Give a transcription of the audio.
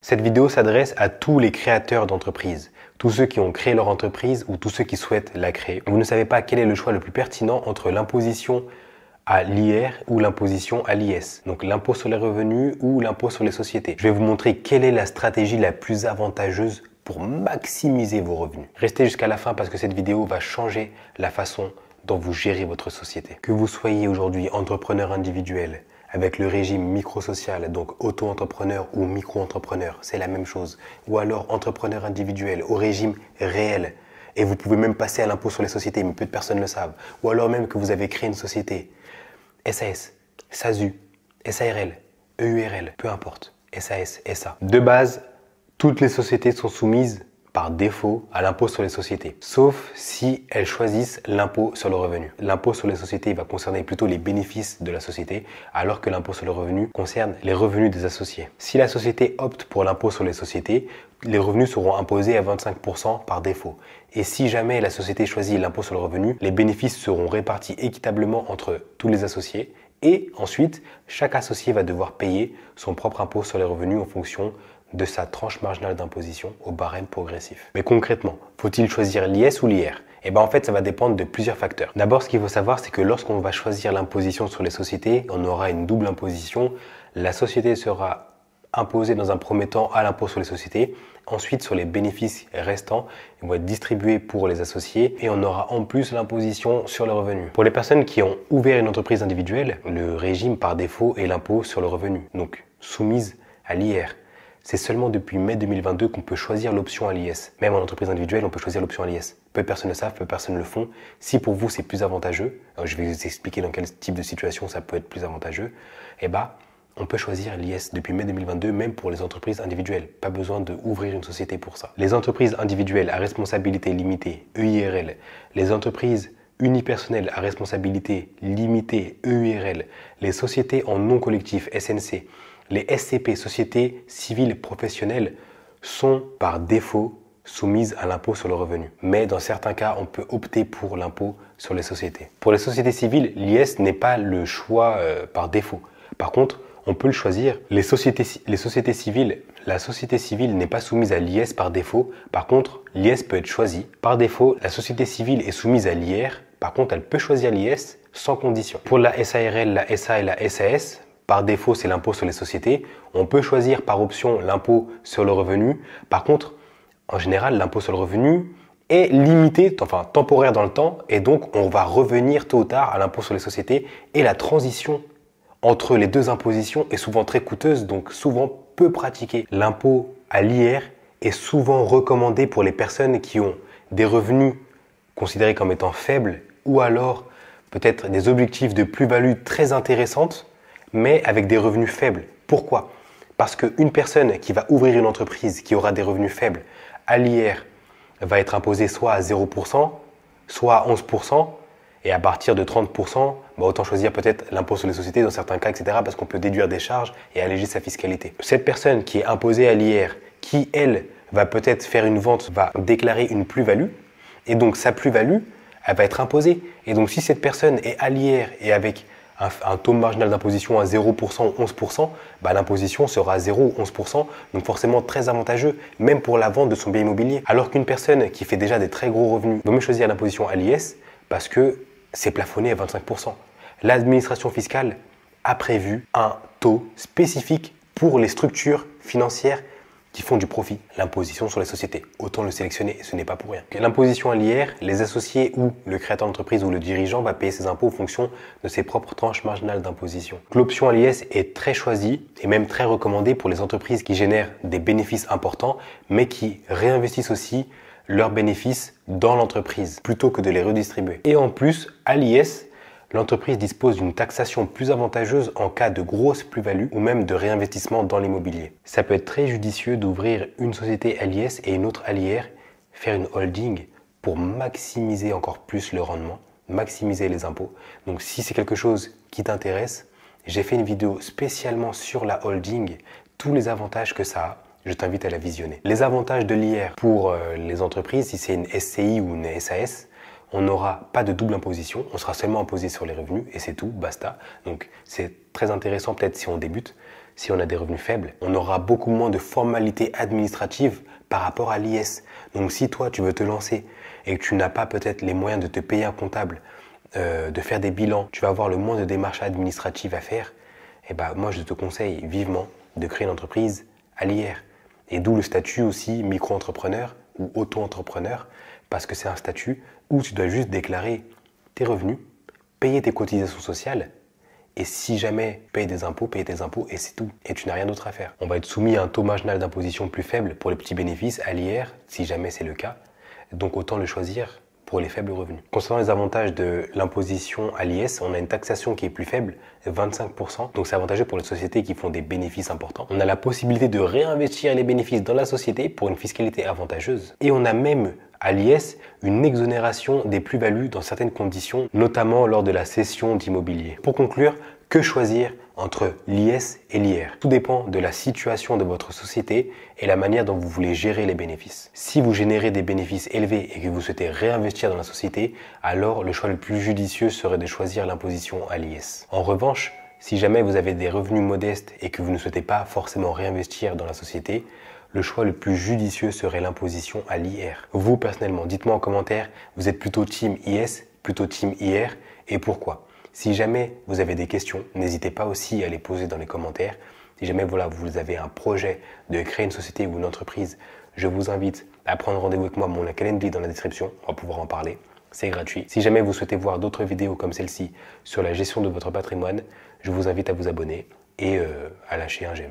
Cette vidéo s'adresse à tous les créateurs d'entreprises, tous ceux qui ont créé leur entreprise ou tous ceux qui souhaitent la créer. Vous ne savez pas quel est le choix le plus pertinent entre l'imposition à l'IR ou l'imposition à l'IS, donc l'impôt sur les revenus ou l'impôt sur les sociétés. Je vais vous montrer quelle est la stratégie la plus avantageuse pour maximiser vos revenus. Restez jusqu'à la fin parce que cette vidéo va changer la façon dont vous gérez votre société. Que vous soyez aujourd'hui entrepreneur individuel, avec le régime micro-social, donc auto-entrepreneur ou micro-entrepreneur, c'est la même chose. Ou alors entrepreneur individuel au régime réel. Et vous pouvez même passer à l'impôt sur les sociétés, mais peu de personnes le savent. Ou alors même que vous avez créé une société, SAS, SASU, SARL, EURL, peu importe, SAS, SA. De base, toutes les sociétés sont soumises par défaut à l'impôt sur les sociétés, sauf si elles choisissent l'impôt sur le revenu. L'impôt sur les sociétés va concerner plutôt les bénéfices de la société, alors que l'impôt sur le revenu concerne les revenus des associés. Si la société opte pour l'impôt sur les sociétés, les revenus seront imposés à 25% par défaut. Et si jamais la société choisit l'impôt sur le revenu, les bénéfices seront répartis équitablement entre tous les associés. Et ensuite, chaque associé va devoir payer son propre impôt sur les revenus en fonction de sa tranche marginale d'imposition au barème progressif. Mais concrètement, faut-il choisir l'IS ou l'IR? Eh bien en fait, ça va dépendre de plusieurs facteurs. D'abord, ce qu'il faut savoir, c'est que lorsqu'on va choisir l'imposition sur les sociétés, on aura une double imposition. La société sera imposée dans un premier temps à l'impôt sur les sociétés. Ensuite, sur les bénéfices restants, ils vont être distribués pour les associés et on aura en plus l'imposition sur le revenu. Pour les personnes qui ont ouvert une entreprise individuelle, le régime par défaut est l'impôt sur le revenu, donc soumise à l'IR. C'est seulement depuis mai 2022 qu'on peut choisir l'option à l'IS. Même en entreprise individuelle, on peut choisir l'option à l'IS. Peu de personnes le savent, peu de personnes le font. Si pour vous c'est plus avantageux, je vais vous expliquer dans quel type de situation ça peut être plus avantageux, on peut choisir l'IS depuis mai 2022, même pour les entreprises individuelles. Pas besoin d'ouvrir une société pour ça. Les entreprises individuelles à responsabilité limitée, EIRL, les entreprises unipersonnelles à responsabilité limitée, EURL, les sociétés en non collectif, SNC, les SCP, sociétés civiles professionnelles, sont par défaut soumises à l'impôt sur le revenu. Mais dans certains cas, on peut opter pour l'impôt sur les sociétés. Pour les sociétés civiles, l'IS n'est pas le choix par défaut. Par contre, on peut le choisir. Les sociétés civiles, la société civile n'est pas soumise à l'IS par défaut. Par contre, l'IS peut être choisi. Par défaut, la société civile est soumise à l'IR. Par contre, elle peut choisir l'IS sans condition. Pour la SARL, la SA et la SAS, par défaut, c'est l'impôt sur les sociétés. On peut choisir par option l'impôt sur le revenu. Par contre, en général, l'impôt sur le revenu est limité, enfin temporaire dans le temps, et donc on va revenir tôt ou tard à l'impôt sur les sociétés. Et la transition entre les deux impositions est souvent très coûteuse, donc souvent peu pratiquée. L'impôt à l'IR est souvent recommandé pour les personnes qui ont des revenus considérés comme étant faibles ou alors peut-être des objectifs de plus-value très intéressantes, mais avec des revenus faibles. Pourquoi? Parce qu'une personne qui va ouvrir une entreprise qui aura des revenus faibles à l'IR va être imposée soit à 0%, soit à 11%, et à partir de 30%, autant choisir peut-être l'impôt sur les sociétés dans certains cas, etc., parce qu'on peut déduire des charges et alléger sa fiscalité. Cette personne qui est imposée à l'IR, qui, elle, va peut-être faire une vente, va déclarer une plus-value, et donc sa plus-value, elle va être imposée. Et donc si cette personne est à l'IR et avec un taux marginal d'imposition à 0% ou 11%, l'imposition sera à 0 ou 11%, donc forcément très avantageux, même pour la vente de son bien immobilier. Alors qu'une personne qui fait déjà des très gros revenus va mieux choisir l'imposition à l'IS parce que c'est plafonné à 25%. L'administration fiscale a prévu un taux spécifique pour les structures financières qui font du profit, l'imposition sur les sociétés. Autant le sélectionner, ce n'est pas pour rien. L'imposition à l'IR, les associés ou le créateur d'entreprise ou le dirigeant va payer ses impôts en fonction de ses propres tranches marginales d'imposition. L'option à l'IS est très choisie et même très recommandée pour les entreprises qui génèrent des bénéfices importants, mais qui réinvestissent aussi leurs bénéfices dans l'entreprise plutôt que de les redistribuer. Et en plus, à l'IS, l'entreprise dispose d'une taxation plus avantageuse en cas de grosse plus-value ou même de réinvestissement dans l'immobilier. Ça peut être très judicieux d'ouvrir une société à l'IS et une autre à l'IR, faire une holding pour maximiser encore plus le rendement, maximiser les impôts. Donc si c'est quelque chose qui t'intéresse, j'ai fait une vidéo spécialement sur la holding, tous les avantages que ça a. Je t'invite à la visionner. Les avantages de l'IR pour les entreprises, si c'est une SCI ou une SAS, on n'aura pas de double imposition, on sera seulement imposé sur les revenus et c'est tout, basta. Donc c'est très intéressant peut-être si on débute. si on a des revenus faibles, on aura beaucoup moins de formalités administratives par rapport à l'IS. Donc si toi, tu veux te lancer et que tu n'as pas peut-être les moyens de te payer un comptable, de faire des bilans, tu vas avoir le moins de démarches administratives à faire, et ben moi je te conseille vivement de créer une entreprise à l'IR. Et d'où le statut aussi micro-entrepreneur ou auto-entrepreneur, parce que c'est un statut où tu dois juste déclarer tes revenus, payer tes cotisations sociales, et si jamais payer tes impôts et c'est tout. Et tu n'as rien d'autre à faire. On va être soumis à un taux marginal d'imposition plus faible pour les petits bénéfices à l'IR, si jamais c'est le cas. Donc autant le choisir pour les faibles revenus. Concernant les avantages de l'imposition à l'IS, on a une taxation qui est plus faible, 25%. Donc c'est avantageux pour les sociétés qui font des bénéfices importants. On a la possibilité de réinvestir les bénéfices dans la société pour une fiscalité avantageuse. Et on a même à l'IS une exonération des plus-values dans certaines conditions, notamment lors de la cession d'immobilier. Pour conclure, que choisir entre l'IS et l'IR? Tout dépend de la situation de votre société et la manière dont vous voulez gérer les bénéfices. Si vous générez des bénéfices élevés et que vous souhaitez réinvestir dans la société, alors le choix le plus judicieux serait de choisir l'imposition à l'IS. En revanche, si jamais vous avez des revenus modestes et que vous ne souhaitez pas forcément réinvestir dans la société, le choix le plus judicieux serait l'imposition à l'IR. Vous, personnellement, dites-moi en commentaire, vous êtes plutôt team IS, plutôt team IR, et pourquoi? Si jamais vous avez des questions, n'hésitez pas aussi à les poser dans les commentaires. Si jamais vous avez un projet de créer une société ou une entreprise, je vous invite à prendre rendez-vous avec moi, mon lien Calendly dans la description, on va pouvoir en parler. C'est gratuit. Si jamais vous souhaitez voir d'autres vidéos comme celle-ci sur la gestion de votre patrimoine, je vous invite à vous abonner et à lâcher un j'aime.